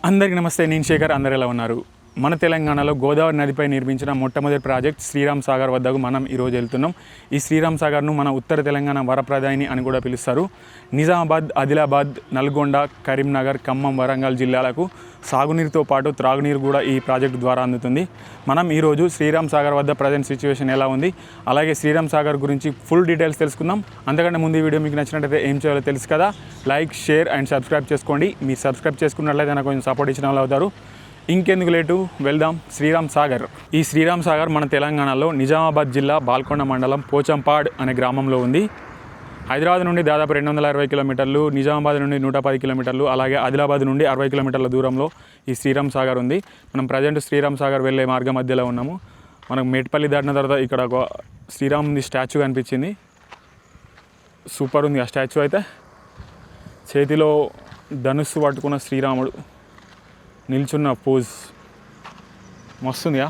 అందరికీ నమస్తే. నేను శేఖర్. అందరు ఎలా ఉన్నారు? మన తెలంగాణలో గోదావరి నదిపై నిర్మించిన మొట్టమొదటి ప్రాజెక్ట్ శ్రీరామ్ సాగర్ వద్దకు మనం ఈరోజు వెళ్తున్నాం. ఈ శ్రీరామ్ సాగర్ను మన ఉత్తర తెలంగాణ వరప్రదాయిని అని కూడా పిలుస్తారు. నిజామాబాద్, ఆదిలాబాద్, నల్గొండ, కరీంనగర్, ఖమ్మం, వరంగల్ జిల్లాలకు సాగునీరుతో పాటు త్రాగునీరు కూడా ఈ ప్రాజెక్టు ద్వారా అందుతుంది. మనం ఈరోజు శ్రీరామ్ సాగర్ వద్ద ప్రజెంట్ సిచ్యువేషన్ ఎలా ఉంది, అలాగే శ్రీరామ్ సాగర్ గురించి ఫుల్ డీటెయిల్స్ తెలుసుకుందాం. అంతకంటే ముందు ఈ వీడియో మీకు నచ్చినట్లయితే ఏం చేయాలో తెలుసు కదా, లైక్, షేర్ అండ్ సబ్స్క్రైబ్ చేసుకోండి. మీరు సబ్స్క్రైబ్ చేసుకున్నట్లయితే నాకు కొంచెం సపోర్ట్ ఇచ్చిన వాళ్ళు అవుతారు. ఇంకెందుకు లేటు, వెళ్దాం శ్రీరామ్ సాగర్. ఈ శ్రీరామ్ సాగర్ మన తెలంగాణలో నిజామాబాద్ జిల్లా బాల్కొండ మండలం పోచంపాడ్ అనే గ్రామంలో ఉంది. హైదరాబాద్ నుండి దాదాపు 220 కిలోమీటర్లు, నిజామాబాద్ నుండి 110 కిలోమీటర్లు, అలాగే ఆదిలాబాద్ నుండి 60 కిలోమీటర్ల దూరంలో ఈ శ్రీరామ్ సాగర్ ఉంది. మనం ప్రజెంట్ శ్రీరామ్ సాగర్ వెళ్ళే మార్గం మధ్యలో ఉన్నాము. మనకు మేట్పల్లి దాటిన తర్వాత ఇక్కడ ఒక శ్రీరాముది స్టాచ్యూ కనిపించింది. సూపర్ ఉంది ఆ స్టాచ్యూ అయితే. చేతిలో ధనుస్సు పట్టుకున్న శ్రీరాముడు నిల్చున్న పోజ్ మస్తుందిగా.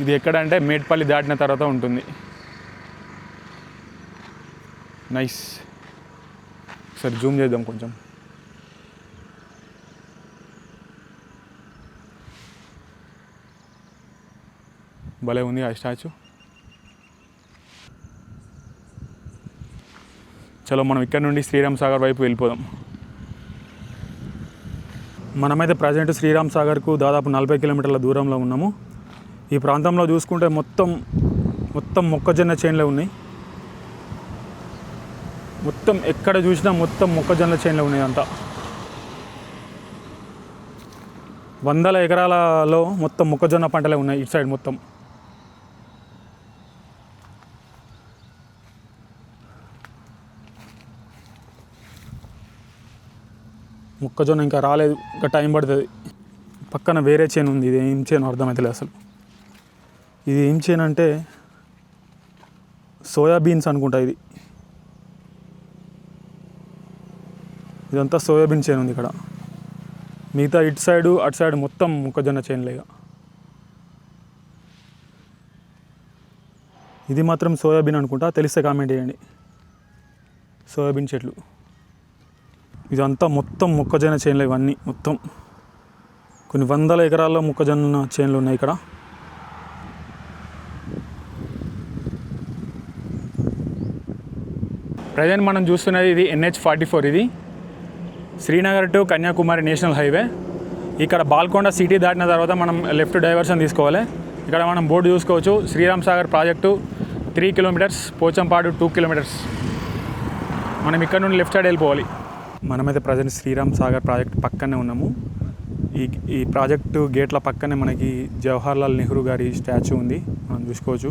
ఇది ఎక్కడంటే మేట్పల్లి దాటిన తర్వాత ఉంటుంది. నైస్. సరే జూమ్ చేద్దాం కొంచెం. భలే ఉంది ఆ స్టాచ్యూ. చలో మనం ఇక్కడ నుండి శ్రీరామ్ సాగర్ వైపు వెళ్ళిపోదాం. మనమైతే ప్రజెంట్ శ్రీరామ్ సాగర్కు దాదాపు 40 కిలోమీటర్ల దూరంలో ఉన్నాము. ఈ ప్రాంతంలో చూసుకుంటే మొత్తం మొక్కజొన్న చేన్లే ఉన్నాయి. మొత్తం ఎక్కడ చూసినా మొత్తం మొక్కజొన్న చేన్లే ఉన్నాయి. అంతా 100 ఎకరాలలో మొత్తం మొక్కజొన్న పంటలే ఉన్నాయి ఇటు సైడ్ మొత్తం. మొక్కజొన్న ఇంకా రాలేదు, ఇంకా టైం పడుతుంది. పక్కన వేరే చేను ఉంది. ఇది ఏం చేను అర్థమవుతలేదు అసలు. ఇది ఏం చేను అంటే సోయాబీన్స్ అనుకుంటా. ఇదంతా సోయాబీన్ చేను ఉంది ఇక్కడ. మిగతా ఇటు సైడు అటు సైడ్ మొత్తం మొక్కజొన్న చేనులేగా. ఇది మాత్రం సోయాబీన్ అనుకుంటా, తెలిస్తే కామెంట్ చేయండి. సోయాబీన్ చెట్లు. ఇదంతా మొత్తం మొక్కజొన్న చేనులు. ఇవన్నీ మొత్తం కొన్ని 100 ఎకరాల్లో మొక్కజొన్న చేనులు ఉన్నాయి ఇక్కడ. ప్రజెంట్ మనం చూస్తున్నది ఇది NH-44. ఇది Srinagar to Kanyakumari national highway. ఇక్కడ బాల్కొండ సిటీ దాటిన తర్వాత మనం లెఫ్ట్ డైవర్షన్ తీసుకోవాలి. ఇక్కడ మనం బోర్డు చూసుకోవచ్చు. Sriram Sagar project 3 kilometres, Pochampadu 2 kilometres. మనం ఇక్కడ నుండి లెఫ్ట్ సైడ్ వెళ్ళిపోవాలి. మనమైతే ప్రజెంట్ శ్రీరామ్ సాగర్ ప్రాజెక్ట్ పక్కనే ఉన్నాము. ఈ ప్రాజెక్టు గేట్ల పక్కనే మనకి జవహర్లాల్ నెహ్రూ గారి స్టాచ్యూ ఉంది, మనం చూసుకోవచ్చు.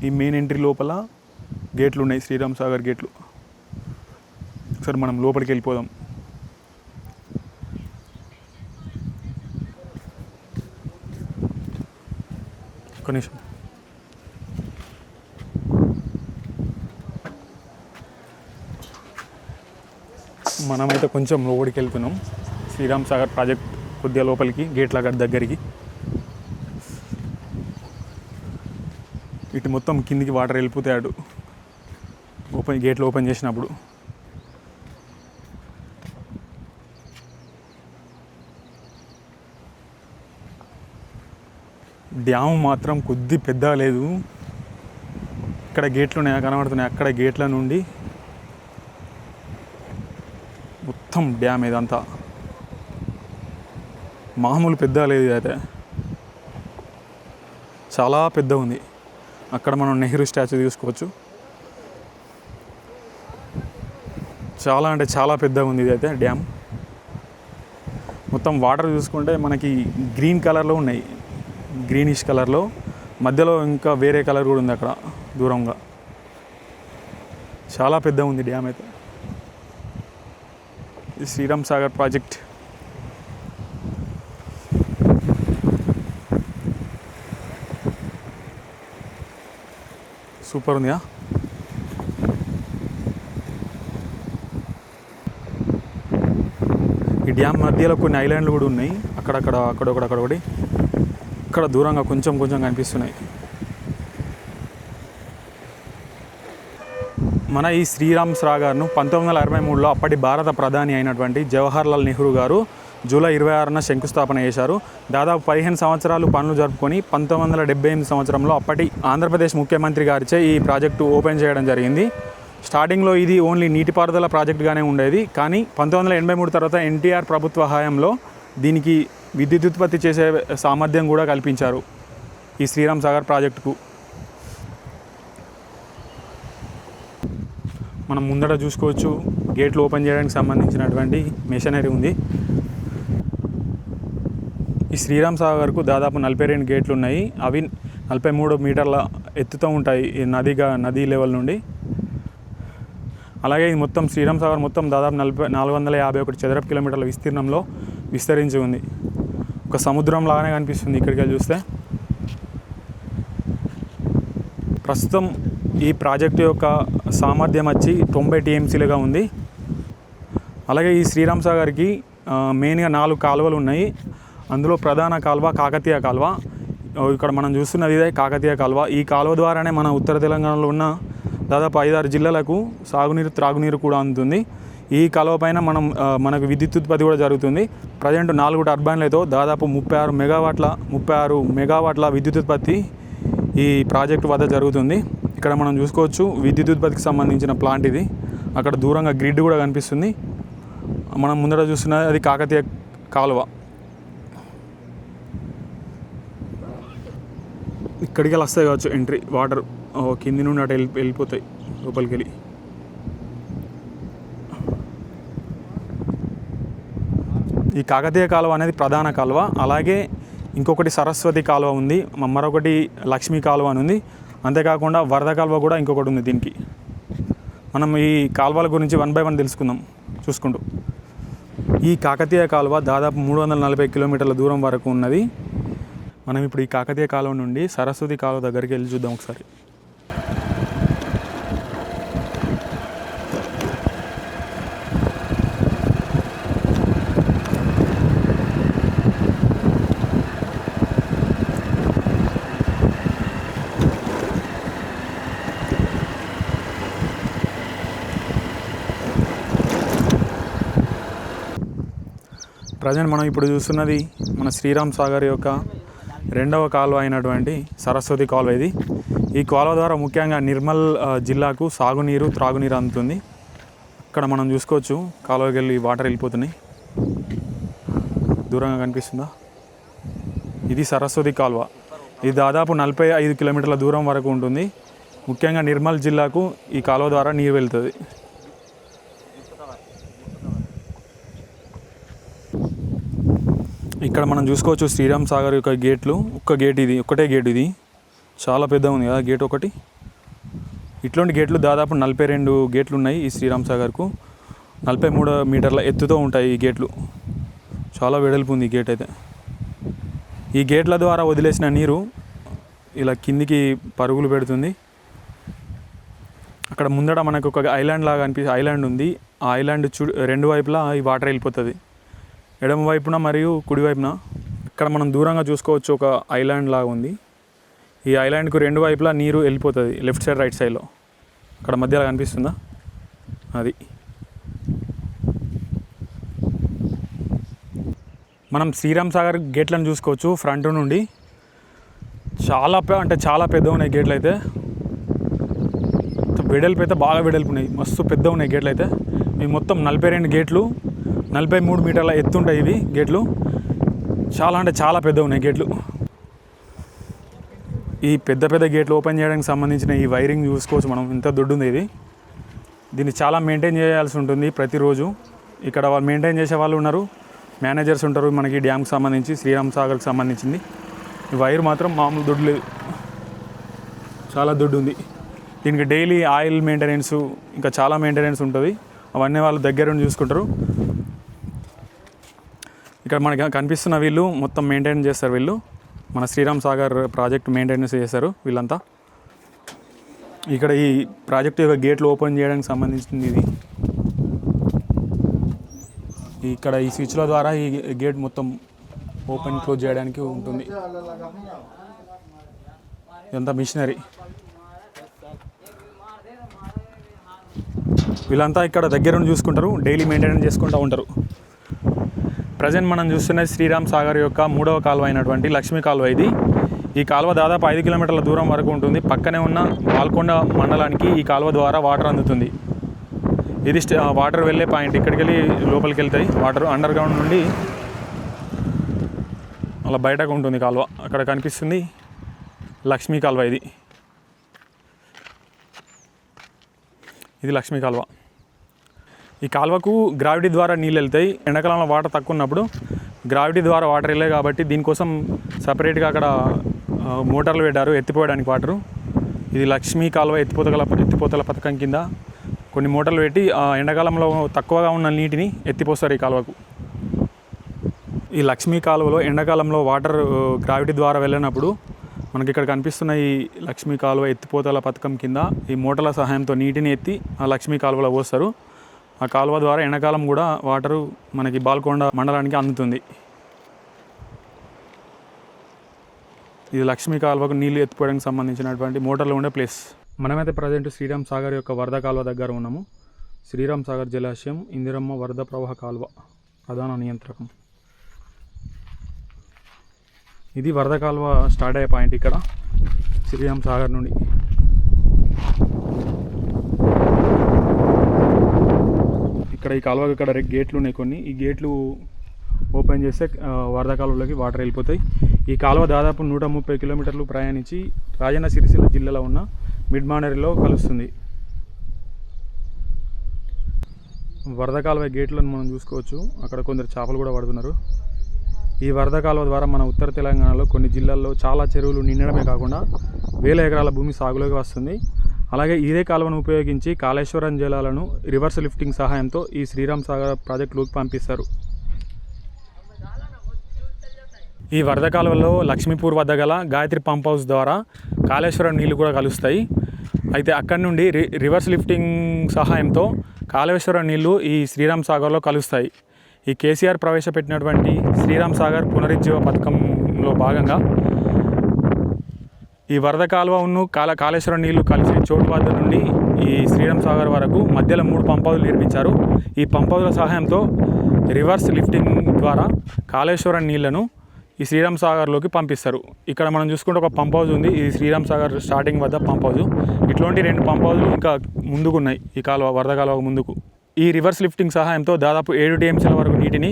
ఈ మెయిన్ ఎంట్రీ లోపల గేట్లు ఉన్నాయి, శ్రీరామ్ సాగర్ గేట్లు. ఒకసారి మనం లోపలికి వెళ్ళిపోదాం. ఒక్క నిమిషం. మనమైతే కొంచెం లోపలికి వెళ్తున్నాం. శ్రీరామ్ సాగర్ ప్రాజెక్ట్ కొద్దిగా లోపలికి, గేట్ల దగ్గరికి. ఇటు మొత్తం కిందికి వాటర్ వెళ్ళిపోతాడు గేట్లు ఓపెన్ చేసినప్పుడు. డ్యామ్ మాత్రం కొద్ది పెద్దగా లేదు. ఇక్కడ గేట్లు ఉన్నాయా కనబడుతున్నాయి, అక్కడ గేట్ల నుండి మొత్తం డ్యామ్. ఇదంతా మామూలు పెద్ద లేదు, అయితే చాలా పెద్ద ఉంది. అక్కడ మనం నెహ్రూ స్టాచ్యూ చూసుకోవచ్చు. చాలా అంటే చాలా పెద్దగా ఉంది ఇది అయితే డ్యామ్. మొత్తం వాటర్ చూసుకుంటే మనకి గ్రీన్ కలర్లో ఉన్నాయి, గ్రీనిష్ కలర్లో. మధ్యలో ఇంకా వేరే కలర్ కూడా ఉంది అక్కడ దూరంగా. చాలా పెద్ద ఉంది డ్యామ్ అయితే. శ్రీరామ్ సాగర్ ప్రాజెక్ట్. సూపర్ ఉందిగా. ఈ డ్యామ్ మధ్యలో కొన్ని ఐలాండ్లు కూడా ఉన్నాయి, అక్కడొకటి ఇక్కడ దూరంగా కొంచెం కనిపిస్తున్నాయి. మన ఈ శ్రీరామ్ సాగర్ను 1963లో అప్పటి భారత ప్రధాని అయినటువంటి జవహర్లాల్ నెహ్రూ గారు జూలై 26న శంకుస్థాపన చేశారు. దాదాపు 15 సంవత్సరాలు పనులు జరుపుకొని 1978 సంవత్సరంలో అప్పటి ఆంధ్రప్రదేశ్ ముఖ్యమంత్రి గారిచే ఈ ప్రాజెక్టు ఓపెన్ చేయడం జరిగింది. స్టార్టింగ్లో ఇది ఓన్లీ నీటిపారుదల ప్రాజెక్టుగానే ఉండేది. కానీ 1983 తర్వాత ఎన్టీఆర్ ప్రభుత్వ హయాంలో దీనికి విద్యుత్ ఉత్పత్తి చేసే సామర్థ్యం కూడా కల్పించారు ఈ శ్రీరామ్ సాగర్ ప్రాజెక్టుకు. మనం ముందర చూసుకోవచ్చు, గేట్లు ఓపెన్ చేయడానికి సంబంధించినటువంటి మెషినరీ ఉంది. ఈ శ్రీరామ్ సాగర్కు దాదాపు 42 గేట్లు ఉన్నాయి. అవి 43 మీటర్ల ఎత్తుతో ఉంటాయి ఈ నదీ లెవెల్ నుండి. అలాగే ఈ మొత్తం శ్రీరామ్ సాగర్ మొత్తం దాదాపు 451 చదరపు కిలోమీటర్ల విస్తీర్ణంలో విస్తరించి ఉంది. ఒక సముద్రం లాగానే కనిపిస్తుంది ఇక్కడికి వెళ్ళి చూస్తే. ప్రస్తుతం ఈ ప్రాజెక్టు యొక్క సామర్థ్యం వచ్చి 90 టీఎంసీలుగా ఉంది. అలాగే ఈ శ్రీరామ్ సాగర్కి మెయిన్గా 4 కాలువలు ఉన్నాయి. అందులో ప్రధాన కాలువ కాకతీయ కాలువ. ఇక్కడ మనం చూస్తున్నది ఇదే కాకతీయ కాలువ. ఈ కాలువ ద్వారానే మన ఉత్తర తెలంగాణలో ఉన్న దాదాపు 5-6 జిల్లాలకు సాగునీరు త్రాగునీరు కూడా అందుతుంది. ఈ కాలువ పైన మనకు విద్యుత్ ఉత్పత్తి కూడా జరుగుతుంది. ప్రజెంట్ 4 టర్బైన్లతో దాదాపు 36 మెగావాట్ల విద్యుత్ ఉత్పత్తి ఈ ప్రాజెక్టు వద్ద జరుగుతుంది. ఇక్కడ మనం చూసుకోవచ్చు విద్యుత్ ఉత్పత్తికి సంబంధించిన ప్లాంట్ ఇది. అక్కడ దూరంగా గ్రిడ్ కూడా కనిపిస్తుంది. మనం ముందర చూస్తున్నది అది కాకతీయ కాలువ. ఇక్కడికి వెళ్ళి వస్తాయి కావచ్చు ఎంట్రీ. వాటర్ కింది నుండి అటు వెళ్ళిపోతాయి లోపలికి వెళ్ళి. ఈ కాకతీయ కాలువ అనేది ప్రధాన కాలువ. అలాగే ఇంకొకటి సరస్వతి కాలువ ఉంది, మరొకటి లక్ష్మీ కాలువ అని ఉంది. అంతేకాకుండా వరద కాలువ కూడా ఇంకొకటి ఉంది దీనికి. మనం ఈ కాలువల గురించి 1 by 1 తెలుసుకుందాం చూసుకుంటూ. ఈ కాకతీయ కాలువ దాదాపు 340 కిలోమీటర్ల దూరం వరకు ఉన్నది. మనం ఇప్పుడు ఈ కాకతీయ కాలువ నుండి సరస్వతి కాలువ దగ్గరికి వెళ్ళి చూద్దాం ఒకసారి. ప్రజెంట్ మనం ఇప్పుడు చూస్తున్నది మన శ్రీరామ్ సాగర్ యొక్క 2వ కాలువ అయినటువంటి సరస్వతి కాలువ ఇది. ఈ కాలువ ద్వారా ముఖ్యంగా నిర్మల్ జిల్లాకు సాగునీరు త్రాగునీరు అందుతుంది. ఇక్కడ మనం చూసుకోవచ్చు కాలువకి వెళ్ళి వాటర్ వెళ్ళిపోతున్నాయి. దూరంగా కనిపిస్తుందా? ఇది సరస్వతి కాలువ. ఇది దాదాపు 45 కిలోమీటర్ల దూరం వరకు ఉంటుంది. ముఖ్యంగా నిర్మల్ జిల్లాకు ఈ కాలువ ద్వారా నీరు వెళ్తుంది. ఇక్కడ మనం చూసుకోవచ్చు శ్రీరామ్ సాగర్ యొక్క గేట్లు. ఒకటే గేట్ ఇది. చాలా పెద్ద ఉంది కదా గేట్ ఒకటి. ఇట్లాంటి గేట్లు దాదాపు 42 గేట్లు ఉన్నాయి ఈ శ్రీరామ్ సాగర్కు. 43 మీటర్ల ఎత్తుతో ఉంటాయి ఈ గేట్లు. చాలా వెడల్పు ఉంది ఈ గేట్ అయితే. ఈ గేట్ల ద్వారా వదిలేసిన నీరు ఇలా కిందికి పరుగులు పెడుతుంది. అక్కడ ముందట మనకు ఒక ఐలాండ్ లాగా ఐలాండ్ ఉంది. ఆ ఐలాండ్ 2 వైపులా ఈ వాటర్ వెళ్ళిపోతుంది, ఎడమ వైపున మరియు కుడివైపున. ఇక్కడ మనం దూరంగా చూసుకోవచ్చు ఒక ఐలాండ్ లాగా ఉంది. ఈ ఐలాండ్కు 2 వైపులా నీరు వెళ్ళిపోతుంది, లెఫ్ట్ సైడ్ రైట్ సైడ్లో. అక్కడ మధ్యలో కనిపిస్తుందా అది. మనం శ్రీరామ్ సాగర్ గేట్లను చూసుకోవచ్చు ఫ్రంట్ నుండి. చాలా పెద్ద ఉన్నాయి గేట్లు అయితే. వెడల్పు అయితే బాగా వెడల్పు ఉన్నాయి, మస్తు పెద్ద ఉన్నాయి గేట్లు అయితే. ఇవి మొత్తం 42 గేట్లు, 43 మీటర్ల ఎత్తుంటాయి ఇవి గేట్లు. చాలా పెద్ద ఉన్నాయి గేట్లు. ఈ పెద్ద గేట్లు ఓపెన్ చేయడానికి సంబంధించిన ఈ వైరింగ్ చూసుకోవచ్చు మనం, ఎంత దొడ్డు ఉంది ఇది. దీన్ని చాలా మెయింటైన్ చేయాల్సి ఉంటుంది ప్రతిరోజు. ఇక్కడ వాళ్ళు మెయింటైన్ చేసే వాళ్ళు ఉన్నారు, మేనేజర్స్ ఉంటారు మనకి డ్యామ్కి సంబంధించి, శ్రీరామ్ సాగర్కి సంబంధించింది. ఈ వైర్ మాత్రం మామూలు దొడ్డు లేదు, చాలా దొడ్డు ఉంది. దీనికి డైలీ ఆయిల్ మెయింటెనెన్స్, ఇంకా చాలా మెయింటెనెన్స్ ఉంటుంది. అవన్నీ వాళ్ళు దగ్గరుండి చూసుకుంటారు. ఇక్కడ మనకి కనిపిస్తున్న వీళ్ళు మొత్తం మెయింటైన్ చేస్తారు. వీళ్ళు మన శ్రీరామ్ సాగర్ ప్రాజెక్ట్ మెయింటెనెన్స్ చేస్తారు వీళ్ళంతా. ఇక్కడ ఈ ప్రాజెక్ట్ యొక్క గేట్లు ఓపెన్ చేయడానికి సంబంధించింది ఇది. ఇక్కడ ఈ స్విచ్ల ద్వారా ఈ గేట్ మొత్తం ఓపెన్ క్లోజ్ చేయడానికి ఉంటుంది. ఇదంతా మిషనరీ. వీళ్ళంతా ఇక్కడ దగ్గరుండి చూసుకుంటారు, డైలీ మెయింటెనెన్స్ చేసుకుంటూ ఉంటారు. ప్రజెంట్ మనం చూస్తున్నది శ్రీరామ్ సాగర్ యొక్క 3వ కాలువ అయినటువంటి లక్ష్మీ కాలువ. ఈ కాలువ దాదాపు 5 కిలోమీటర్ల దూరం వరకు ఉంటుంది. పక్కనే ఉన్న బాల్కొండ మండలానికి ఈ కాలువ ద్వారా వాటర్ అందుతుంది. ఇది వాటర్ వెళ్ళే పాయింట్. ఇక్కడికి వెళ్ళి లోపలికి వెళ్తాయి వాటర్. అండర్ గ్రౌండ్ నుండి అలా బయటకు ఉంటుంది కాలువ. అక్కడ కనిపిస్తుంది లక్ష్మీ కాలువ. ఇది లక్ష్మీ కాలువ. ఈ కాలువకు గ్రావిటీ ద్వారా నీళ్ళు వెళ్తాయి. ఎండాకాలంలో వాటర్ తక్కువ ఉన్నప్పుడు గ్రావిటీ ద్వారా వాటర్ వెళ్ళాయి కాబట్టి దీనికోసం సపరేట్గా అక్కడ మోటార్లు పెట్టారు ఎత్తిపోయడానికి వాటరు. ఇది లక్ష్మీ కాలువ ఎత్తిపోతల పథకం కింద కొన్ని మోటార్లు పెట్టి ఎండాకాలంలో తక్కువగా ఉన్న నీటిని ఎత్తిపోస్తారు ఈ కాలువకు. ఈ లక్ష్మీ కాలువలో ఎండాకాలంలో వాటర్ గ్రావిటీ ద్వారా వెళ్ళినప్పుడు మనకి ఇక్కడ కనిపిస్తున్న ఈ లక్ష్మీ కాలువ ఎత్తిపోతల పథకం కింద ఈ మోటార్ల సహాయంతో నీటిని ఎత్తి ఆ లక్ష్మీ కాలువలో పోస్తారు. ఆ కాలువ ద్వారా ఎండాకాలం కూడా వాటరు మనకి బాల్కొండ మండలానికి అందుతుంది. ఇది లక్ష్మీ కాలువకు నీళ్లు ఎత్తిపోవడానికి సంబంధించినటువంటి మోటార్లు ఉండే ప్లేస్. మనమైతే ప్రజెంట్ శ్రీరామ్ సాగర్ యొక్క వరద కాలువ దగ్గర ఉన్నాము. శ్రీరామ్ సాగర్ జలాశయం ఇందిరమ్మ వరద ప్రవాహ కాలువ ప్రధాన నియంత్రకం. ఇది వరద కాలువ స్టార్ట్ అయ్యే పాయింట్ ఇక్కడ శ్రీరామ్ సాగర్ నుండి. ఇక్కడ ఈ కాలువకి ఇక్కడ గేట్లు ఉన్నాయి కొన్ని. ఈ గేట్లు ఓపెన్ చేస్తే వరద కాలువలోకి వాటర్ వెళ్ళిపోతాయి. ఈ కాలువ దాదాపు 130 కిలోమీటర్లు ప్రయాణించి రాజన్న సిరిసిల్ల జిల్లాలో ఉన్న మిడ్మానేరులో కలుస్తుంది. వరద కాలువ గేట్లను మనం చూసుకోవచ్చు. అక్కడ కొందరు చేపలు కూడా పడుతున్నారు. ఈ వరద కాలువ ద్వారా మన ఉత్తర తెలంగాణలో కొన్ని జిల్లాల్లో చాలా చెరువులు నిండడమే కాకుండా వేల ఎకరాల భూమి సాగులోకి వస్తుంది. అలాగే ఇదే కాలువను ఉపయోగించి కాళేశ్వరం జలాలను రివర్స్ లిఫ్టింగ్ సహాయంతో ఈ శ్రీరామ్ సాగర్ ప్రాజెక్టులోకి పంపిస్తారు. ఈ వరద కాలువలో లక్ష్మీపూర్ వద్ద గల గాయత్రి పంప్ హౌస్ ద్వారా కాళేశ్వరం నీళ్లు కూడా కలుస్తాయి. అయితే అక్కడి నుండి రివర్స్ లిఫ్టింగ్ సహాయంతో కాళేశ్వరం నీళ్లు ఈ శ్రీరామ్ సాగర్లో కలుస్తాయి. ఈ కేసీఆర్ ప్రవేశపెట్టినటువంటి శ్రీరామ్ సాగర్ పునరుజ్జీవ పథకంలో భాగంగా ఈ వరద కాలువను కాళేశ్వరం నీళ్లు కలిసే చోటు వద్ద నుండి ఈ శ్రీరామ్ సాగర్ వరకు మధ్యలో 3 పంప్ హౌజులు నిర్మించారు. ఈ పంప్ హౌజుల సహాయంతో రివర్స్ లిఫ్టింగ్ ద్వారా కాళేశ్వరం నీళ్లను ఈ శ్రీరామ్ సాగర్లోకి పంపిస్తారు. ఇక్కడ మనం చూసుకుంటే ఒక పంప్ హౌజ్ ఉంది. ఇది శ్రీరామ్ సాగర్ స్టార్టింగ్ వద్ద పంప్ హౌజ్. ఇట్లాంటి 2 పంప్ హౌజులు ఇంకా ముందుకు ఉన్నాయి ఈ కాలువ వరద కాలువ ముందుకు. ఈ రివర్స్ లిఫ్టింగ్ సహాయంతో దాదాపు 7 టీఎంసీల వరకు నీటిని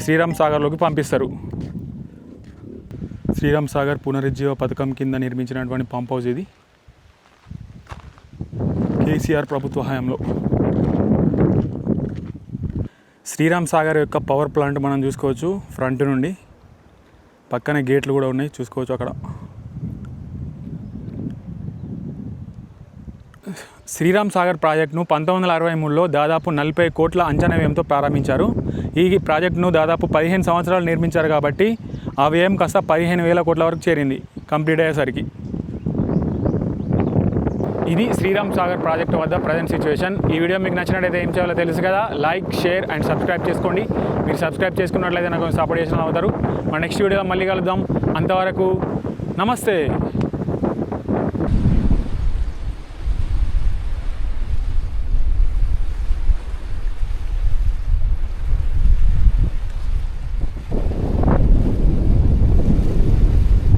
శ్రీరామ్ సాగర్లోకి పంపిస్తారు. శ్రీరామ్ సాగర్ పునరుజ్జీవ పథకం కింద నిర్మించినటువంటి పంప్ హౌజ్ ఇది కేసీఆర్ ప్రభుత్వ హయాంలో. శ్రీరామ్ సాగర్ యొక్క పవర్ ప్లాంట్ మనం చూసుకోవచ్చు. ఫ్రంట్ నుండి పక్కనే గేట్లు కూడా ఉన్నాయి చూసుకోవచ్చు. అక్కడ శ్రీరామ్ సాగర్ ప్రాజెక్టును 1963లో దాదాపు 40 కోట్ల అంచనా వ్యయంతో ప్రారంభించారు. ఈ ప్రాజెక్టును దాదాపు 15 సంవత్సరాలు నిర్మించారు కాబట్టి ఆ వ్యయం కాస్త 15,000 కోట్ల వరకు చేరింది కంప్లీట్ అయ్యేసరికి. ఇది శ్రీరామ్ సాగర్ ప్రాజెక్టు వద్ద ప్రజెంట్ సిచ్యువేషన్. ఈ వీడియో మీకు నచ్చినట్లయితే ఏం చేయాలో తెలుసు కదా, లైక్, షేర్ అండ్ సబ్స్క్రైబ్ చేసుకోండి. మీరు సబ్స్క్రైబ్ చేసుకున్నట్లయితే నాకు సపోర్ట్ చేసిన అవుతారు. మన నెక్స్ట్ వీడియోలో మళ్ళీ కలుద్దాం. అంతవరకు నమస్తే.